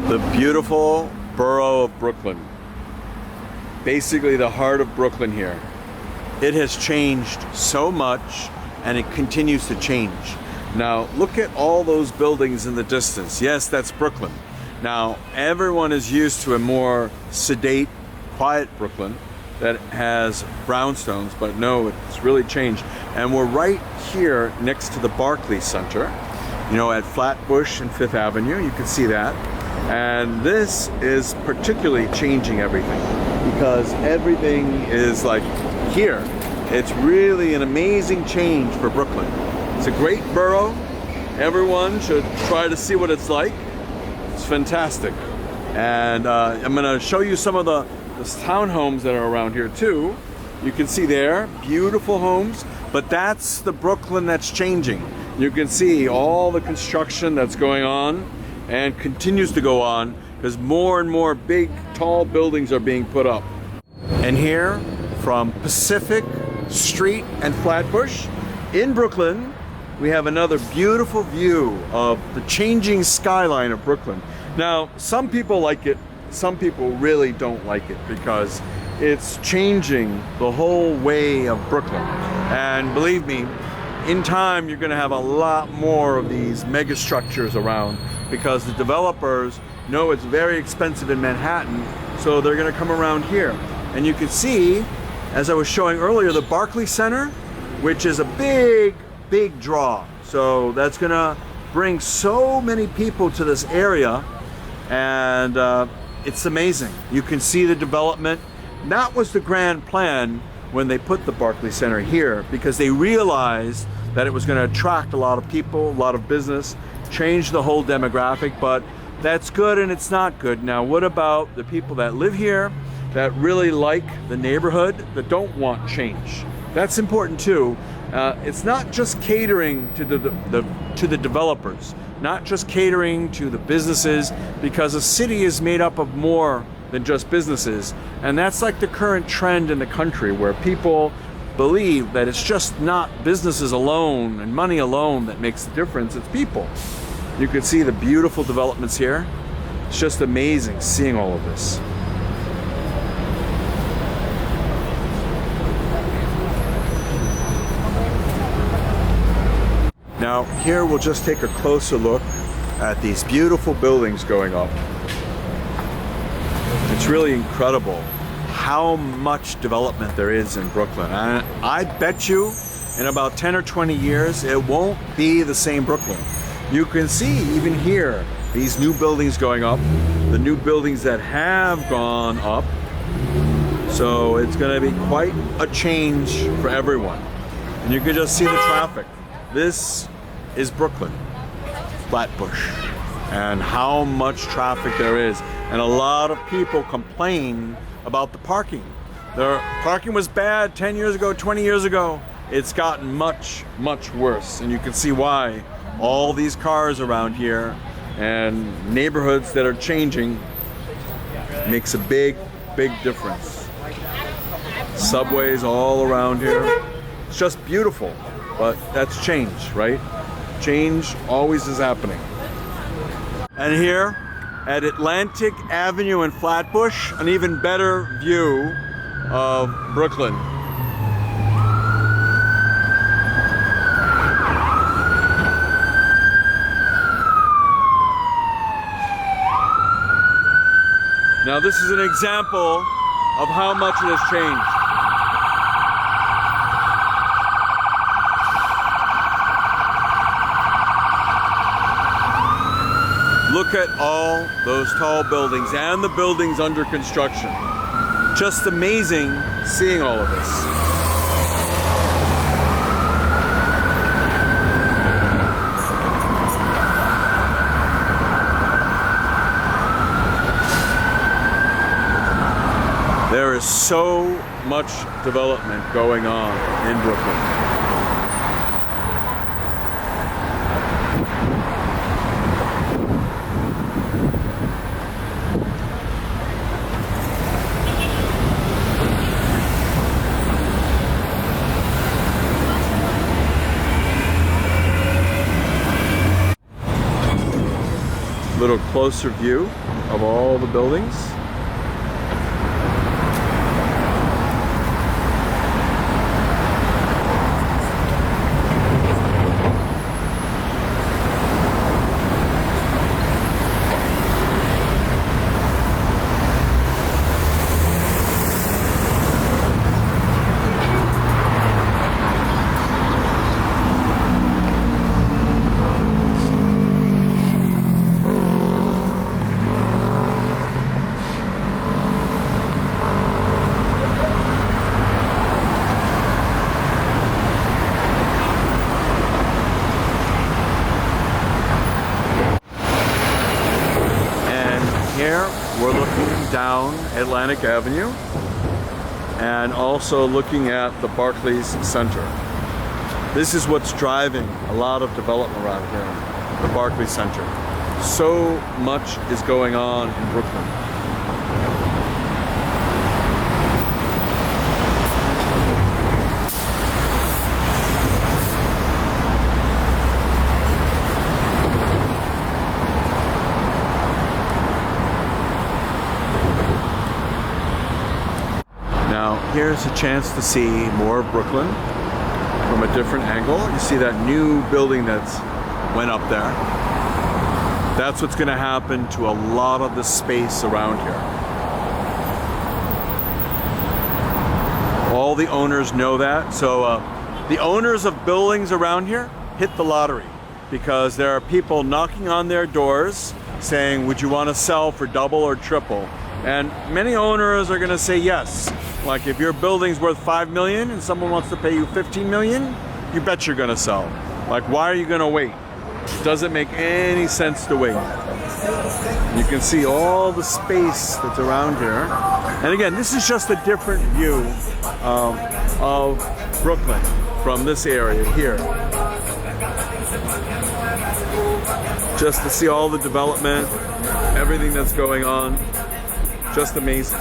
The beautiful borough of Brooklyn. Basically the heart of Brooklyn here. It has changed so much and it continues to change. Now look at all those buildings in the distance. Yes, that's Brooklyn. Now everyone is used to a more sedate, quiet Brooklyn that has brownstones, but no, it's really changed. And we're right here next to the Barclays Center, you know, at Flatbush and Fifth Avenue. You can see that. And this is particularly changing everything because everything is like here. It's really an amazing change for Brooklyn. It's a great borough. Everyone should try to see what it's like. It's fantastic. And I'm gonna show you some of the townhomes that are around here too. You can see there, beautiful homes, but that's the Brooklyn that's changing. You can see all the construction that's going on and continues to go on because more and more big, tall buildings are being put up. And here from Pacific Street and Flatbush in Brooklyn, we have another beautiful view of the changing skyline of Brooklyn. Now, some people like it, some people really don't like it because it's changing the whole way of Brooklyn. And believe me, in time, you're gonna have a lot more of these mega structures around because the developers know it's very expensive in Manhattan, so they're gonna come around here. And you can see, as I was showing earlier, the Barclays Center, which is a big, big draw. So that's gonna bring so many people to this area, and it's amazing. You can see the development. That was the grand plan when they put the Barclays Center here, because they realized that it was going to attract a lot of people, a lot of business, change the whole demographic. But that's good and it's not good. Now, what about the people that live here, that really like the neighborhood, that don't want change? That's important too. It's not just catering to the developers, not just catering to the businesses, because a city is made up of more than just businesses. And that's like the current trend in the country, where people believe that it's just not businesses alone and money alone that makes the difference, it's people. You can see the beautiful developments here. It's just amazing seeing all of this. Now here we'll just take a closer look at these beautiful buildings going up. It's really incredible how much development there is in Brooklyn. And I bet you in about 10 or 20 years, it won't be the same Brooklyn. You can see even here, these new buildings going up, the new buildings that have gone up. So it's gonna be quite a change for everyone. And you can just see the traffic. This is Brooklyn, Flatbush, and how much traffic there is. And a lot of people complain about the parking. The parking was bad 10 years ago, 20 years ago. It's gotten much, much worse. And you can see why. All these cars around here and neighborhoods that are changing makes a big, big difference. Subways all around here. It's just beautiful, but that's change, right? Change always is happening. And here, at Atlantic Avenue in Flatbush, an even better view of Brooklyn. Now this is an example of how much it has changed. Look at all those tall buildings and the buildings under construction. Just amazing seeing all of this. There is so much development going on in Brooklyn. a closer view of all the buildings. Here we're looking down Atlantic Avenue and also looking at the Barclays Center. This is what's driving a lot of development around here, the Barclays Center. So much is going on in Brooklyn. Now, here's a chance to see more of Brooklyn from a different angle. You see that new building that's went up there. That's what's going to happen to a lot of the space around here. All the owners know that. So the owners of buildings around here hit the lottery because there are people knocking on their doors saying, would you want to sell for double or triple? And many owners are going to say yes. Like if your building's worth 5 million and someone wants to pay you 15 million, you bet you're going to sell. Like, why are you going to wait? It doesn't make any sense to wait. You can see all the space that's around here. And again, this is just a different view of Brooklyn from this area here. Just to see all the development, everything that's going on. Just amazing.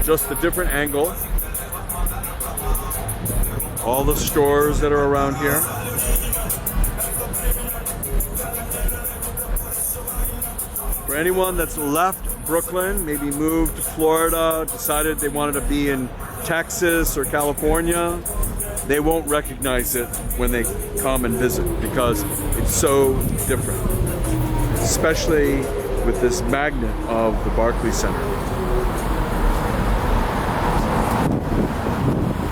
Just a different angle. All the stores that are around here. For anyone that's left Brooklyn, maybe moved to Florida, decided they wanted to be in Texas or California, they won't recognize it when they come and visit because it's so different. Especially with this magnet of the Barclays Center.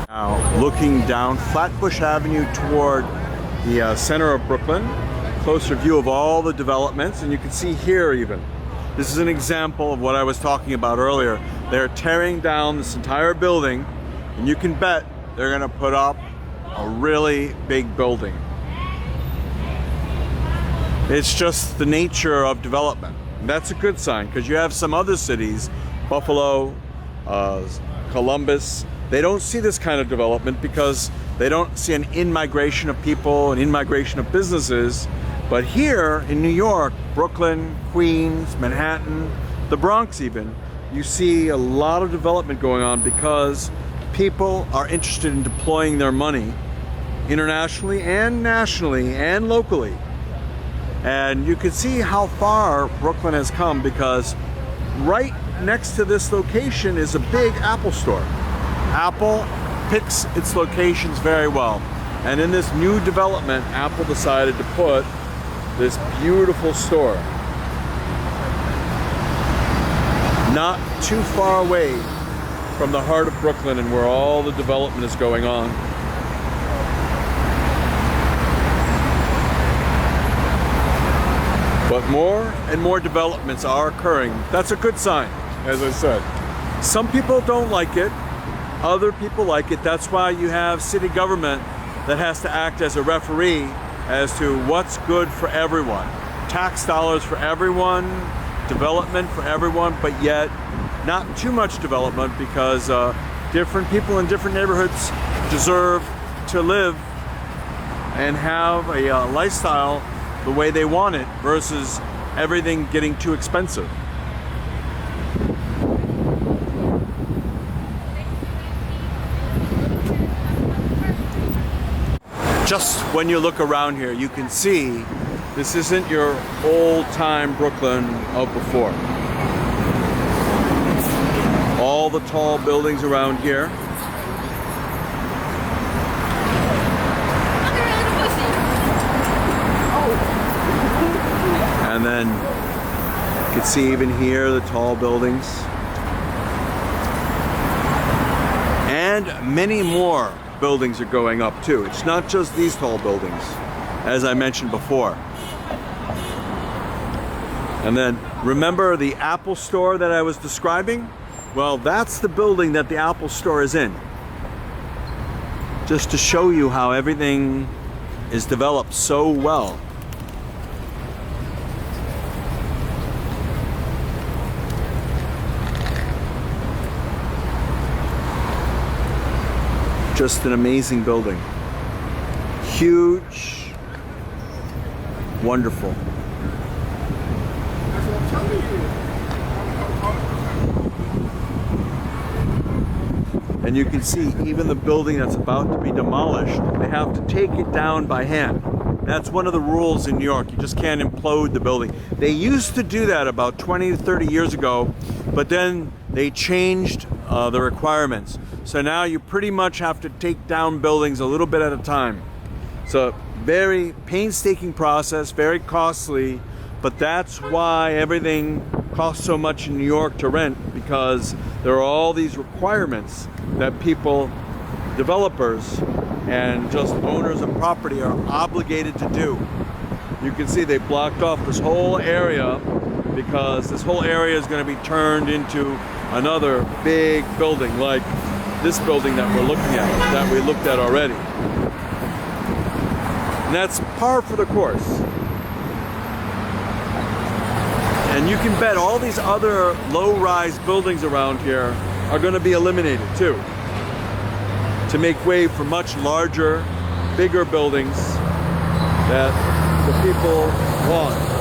Now, looking down Flatbush Avenue toward the center of Brooklyn, closer view of all the developments, and you can see here even. This is an example of what I was talking about earlier. They're tearing down this entire building, and you can bet they're gonna put up a really big building. It's just the nature of development. And that's a good sign, because you have some other cities, Buffalo, Columbus, they don't see this kind of development because they don't see an in-migration of people, an in-migration of businesses. But here in New York, Brooklyn, Queens, Manhattan, the Bronx even, you see a lot of development going on because people are interested in deploying their money internationally and nationally and locally. And you can see how far Brooklyn has come because right next to this location is a big Apple store. Apple picks its locations very well. And in this new development, Apple decided to put this beautiful store not too far away from the heart of Brooklyn and where all the development is going on. But more and more developments are occurring. That's a good sign, as I said. Some people don't like it, other people like it. That's why you have city government that has to act as a referee as to what's good for everyone. Tax dollars for everyone, development for everyone, but yet not too much development because different people in different neighborhoods deserve to live and have a lifestyle the way they want it versus everything getting too expensive. Just when you look around here, you can see This isn't your old-time Brooklyn of before. All the tall buildings around here. And then you can see even here the tall buildings. And many more buildings are going up too. It's not just these tall buildings, as I mentioned before. And then remember the Apple store that I was describing? Well, that's the building that the Apple store is in. Just to show you how everything is developed so well. Just an amazing building. Huge, wonderful. And you can see even the building that's about to be demolished, they have to take it down by hand. That's one of the rules in New York. You just can't implode the building. They used to do that about 20 to 30 years ago, but then they changed the requirements. So now you pretty much have to take down buildings a little bit at a time. So very painstaking process, very costly, but that's why everything costs so much in New York to rent, because there are all these requirements that people, developers, and just owners of property are obligated to do. You can see they blocked off this whole area because this whole area is going to be turned into another big building like this building that we're looking at, that we looked at already. And that's par for the course. And you can bet all these other low-rise buildings around here are going to be eliminated too, to make way for much larger, bigger buildings that the people want.